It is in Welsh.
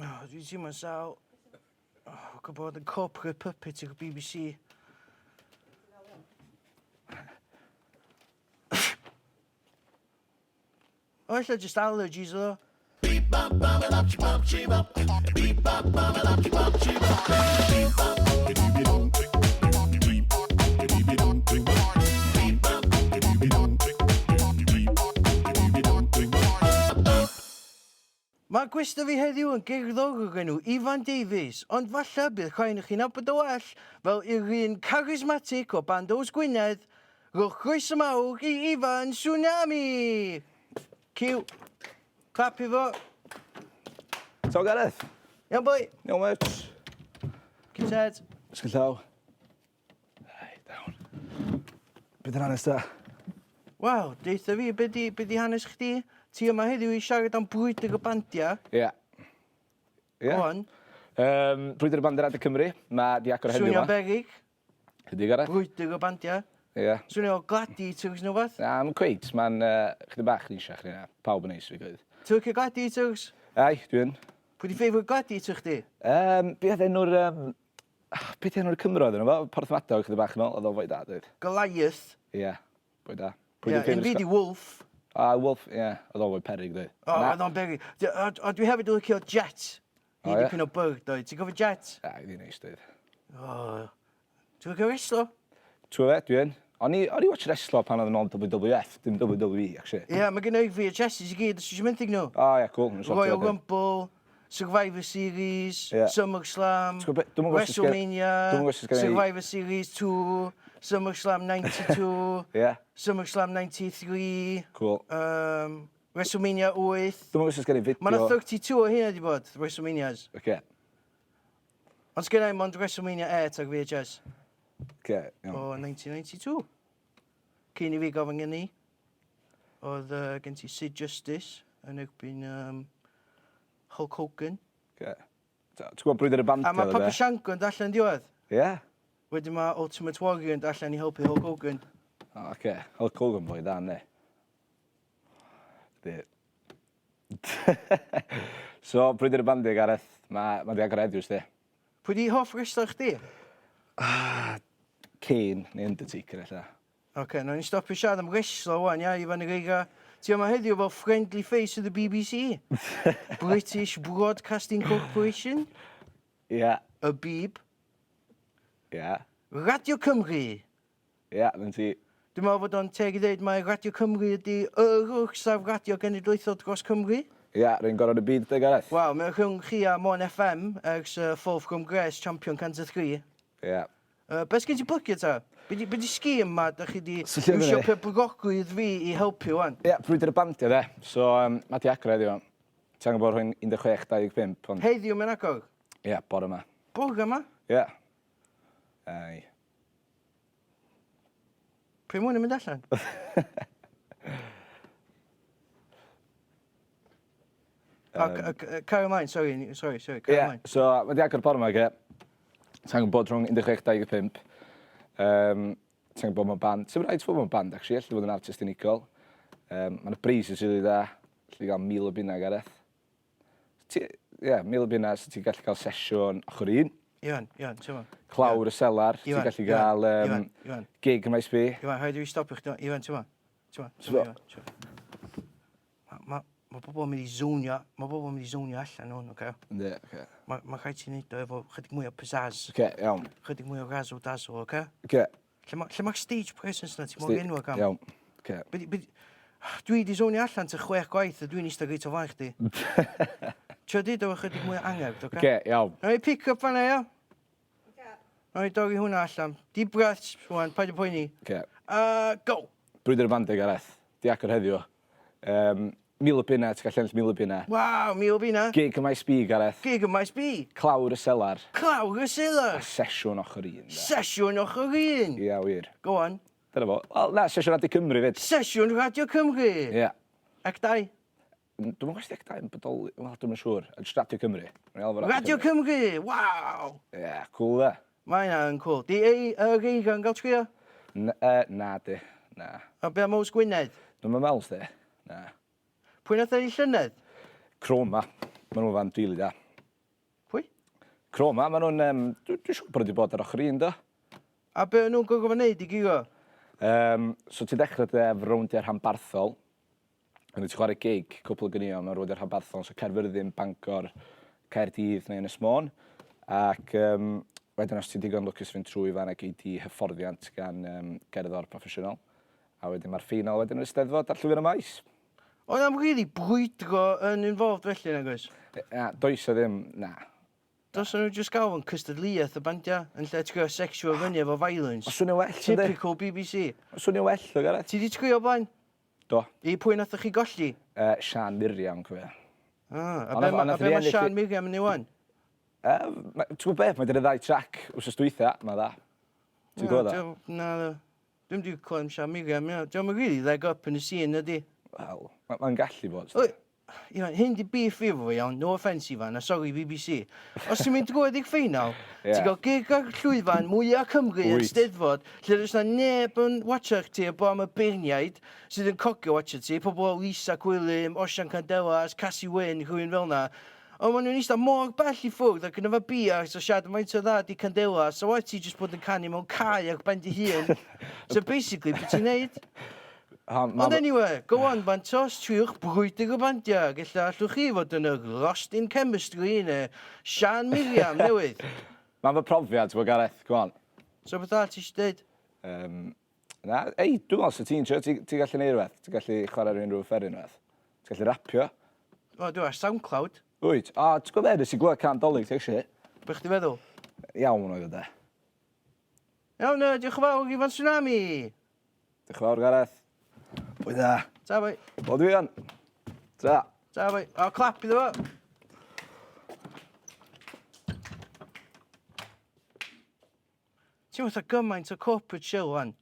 Dwi'n teimlo'n sal. Dwi'n bod yn corporate puppet i'r BBC. O, illa just allergies o. Mae gwesta fi heddiw yn gerddor o'r enw Ifan Davies, ond falle bydd rhain chi'n abod o well fel i'r un charismatic o Bandiau's Gwynedd, rwch croeso mawr i Ifan Sŵnami! Cyw. Clap i fo. So, Gareth? Iawn, boi. Iawn, mate. Cyntedd. Ysgol llaw. Ai, dawn. Beth yn hanes da? Wel, deitha fi, be di hanes chdi? Ti yma heddiw i siarad am Brwydr y Bandiau. Ie. Ie. O'n. Brwydr y Bandiau Radio Cymru. Mae di agor heddiw yma. Swnio berig. Ydy, Gareth? Brwydr y Bandiau. Ie. Swnio o gladiators nhw fath. Na, mae'n cweit. Mae'n chydig bach nisach ni na. Pawb yn eis fi gwydd. Ti'n licio gladiators? Ai, dwi'n. Pwy di favourite gladiator chdi? Beth enw'r... Beth enw'r Cymro ydyn nhw? Porthmadog chydig bach yn ôl. Oedd o'n fwy da, dweud. Goliath. Ie. Bwy da. Ie, un fi di Wolf. Wolf, ie. Oedd o'n fwy perig, dweud. O, oedd o'n berig. O, dwi hefyd yn licio Jet. Ni dipyn o byrg, dweud. Ti'n gofio Jet? Ai, di neis, dweud. O, ti'n licio wrestlo? Twy fe, dwi'n. O'n i watch wrestlo pan oedd yn ôl WWF, dim WWE, actually. Ie, mae gen i fi a Jesses i gyd, os ti'n mynd nhw. O, ie, cool. Royal Rumble, Survivor Series, SummerSlam, WrestleMania, Survivor Series 2, SummerSlam 92, SummerSlam 93, cool. WrestleMania 8. Dwi'n gwybod sy'n gen i fideo. Mae 32 o hynna di bod, WrestleManias. Oce. Ond sgen i mond WrestleMania 8 ag VHS. Oce, iawn. O 1992. Cyn i fi gofyn gen i. Oedd gen ti Sid Justice yn erbyn Hulk Hogan. Oce. Ti'n gwybod Brwydr y Bandiau? A mae Papa Shanko yn dallan diwedd. Ie? Wedyn mae Ultimate Warrior yn dallan i helpu Hulk Hogan. Oce. Hulk Hogan boi da, ne? Di. So, Brwydr y Bandiau, Gareth. Mae di agor heddiw, sti. Pwy di hoff wrestler chdi? Kane, neu Undertaker, ella. Oce, no ni'n stopio siarad am wrestler wan, ia, Ifan yr Eiga. Ti yma heddiw fel friendly face of the BBC. British Broadcasting Corporation. Ie. Y Beeb. Ie. Radio Cymru. Ie, dyn ti. Dwi'n meddwl bod o'n teg i ddeud mae Radio Cymru ydi yr wrthsaf radio genedlaethol dros Cymru. Ie, rhaid gorau y byd, dy Gareth. Wel, mae'n rhwng chi a Mon FM ers Fulham Grace Champion 103. Ie. Beth sgen ti blygu ta? Be di sgi yma, da chi di iwsio pebrogwydd fi i helpu wan? Ie, Brwydr y Bandiau, de. So, mae di agor heddiw. Ti'n gwybod rhywun 16-25. Heddiw mae'n agor? Ie, bore yma. Bore yma? Ie. Ai. Pryd mwyn yn mynd allan? Cario ymlaen, sorry, cario ymlaen. So, mae di agor bore yma, ge. Ti'n gwybod rhwng 16-25. Ti'n gwybod mewn band. Ti'n rhaid fod mewn band, actually. Allu fod yn artist unigol. Mae'n pris yn sydd i dda. Allu gael 1000 o bunna, Gareth. Ie, 1000 o bunna, so ti'n gallu cael sesiwn ochr un. Iwan, ti'n gwybod. Clawr y selar. Ti'n gallu gael gig yn Maes B. Iwan, rhaid i fi stopio chdi. Iwan, ti'n gwybod. Mae bobl yn mynd i zonio, allan o'n, oce? Ynddi, oce. Mae rhaid ti'n neud o efo chydig mwy o pizzazz. Oce, iawn. Chydig mwy o razzle dazzle, oce? Oce. Lle mae'r stage presence na, ti'n mor enwog am? Iawn, oce. Dwi di zonio allan te 6 gwaith a dwi'n eistedd reit o fan chdi. Tio di efo chydig mwy o angeb, oce? Oce, iawn. Rhaid pick up fanna, ia? Rhaid dorri hwnna allan. Deep breaths, rwan, paid o poeni. Oce. Go! Brwydr y Bandiau, Gareth. Di agor heddiw. 1000 o bunna, ti'n gallu ennill 1000 o bunna. Waw, 1000 o bunna. Gig yn Maes B, Gareth. Gig yn Maes B. Clawr y selar. Clawr y selar. A sesiwn ochr un. Sesiwn ochr un. Ia, wir. Go on. Dyna fo. Wel, na, sesiwn Radio Cymru, fyd. Sesiwn Radio Cymru. Ia. Ac dau? Dwi'n gwybod ac dau yn bodoli. Wel, dwi'n siŵr. Just Radio Cymru. Radio Cymru, waw. Ia, cool, da. Mae hynna yn cool. Di Reiga yn gael trio? Na, di. Na. A be am Maes Gwynedd? Dwi'n meddwl, di. Na. Pwy nath ei llynedd? Croma. Mae nhw'n fan rili da. Cro ma, maen nhw'n... Dwi'n siŵr bod wedi bod ar ochr un, do. A be o'n nhw'n gofod wneud i gigo? So ti dechrau dy rowndiau rhanbarthol. Ond ti'n chwarae gig, cwpl o gynio, mewn rowndiau rhanbarthol. So Caerfyrddin, Bangor, Caerdydd neu Ynys Môn. Ac wedyn os ti'n digon lwcus fynd trwy fan ac i di hyfforddiant gan gerddor proffesiynol. A wedyn mae'r ffinal wedyn yn Eisteddfod ar llwyfan y maes. Ond am rili brwydro yn involved felly, nag oes? Does o ddim, na. Dos nhw jyst gael yn cystadleuaeth y bandiau yn lle ti'n gwybod sexual fyny efo violence. Os swnio well, ynddi? Typical BBC. Os swnio well, o Gareth? Ti di tgwyo blaen? Do. I pwy nathoch chi golli? Sian Miriam, cofio. A be mae Sian Miriam yn ei wan? Ti'n gwybod beth, mae dyna ddau trac wrth ystwytha, mae dda. Ti'n gwybod da? Na, dwi'n di clywed am Sian Miriam. Dwi'n really leg up yn y scene, ydi? Wel, mae'n gallu bod. Ifan, hyn di beef efo fi iawn, no offence Ifan, a sorry BBC. Os ti'n mynd gwybod i'ch ffeinal, ti'n gael gig ar llwyfan mwyaf Cymru yn Steddfod, lle does na neb yn watchach ti o bo am y beirniaid sydd yn cogio watcha ti, pobl o Lisa Gwilym, Osian Candelas, Cassie Wyn, rhywun fel na. Ond maen nhw'n eistedd mor bell i ffwrdd ac yn efo bia, so siarad yn faint o dda di Candelas, so waith ti jyst bod yn canu mewn cae ac band i hun. So basically, beth ti'n neud? Ond anyway, go on, Bantos, triwch brwydr y bandiau. Gella allwch chi fod yn y lost in chemistry neu Sian Miriam newydd. Mae'n fy profiad, ti'n Gareth, go on. So beth all ti eisiau dweud? Na, ei, dwi'n meddwl, so ti'n gallu neud rhywbeth? Ti'n gallu chwarae rhywun fferin rhywbeth? Ti'n gallu rapio? O, dwi'n ar SoundCloud. Wyt, ti'n gwybod nes i glwyd can dolyg, ti eisiau? Be chdi feddwl? Iawn oedd o de. Iawn, diolch yn fawr Ifan Sŵnami. Diolch yn fawr, Gareth. Pwy da. Ta bai. O, dwi yn. Ta. Ta bai. O, clap iddo fo. Ti'n fatha gymaint o corporate show, wan.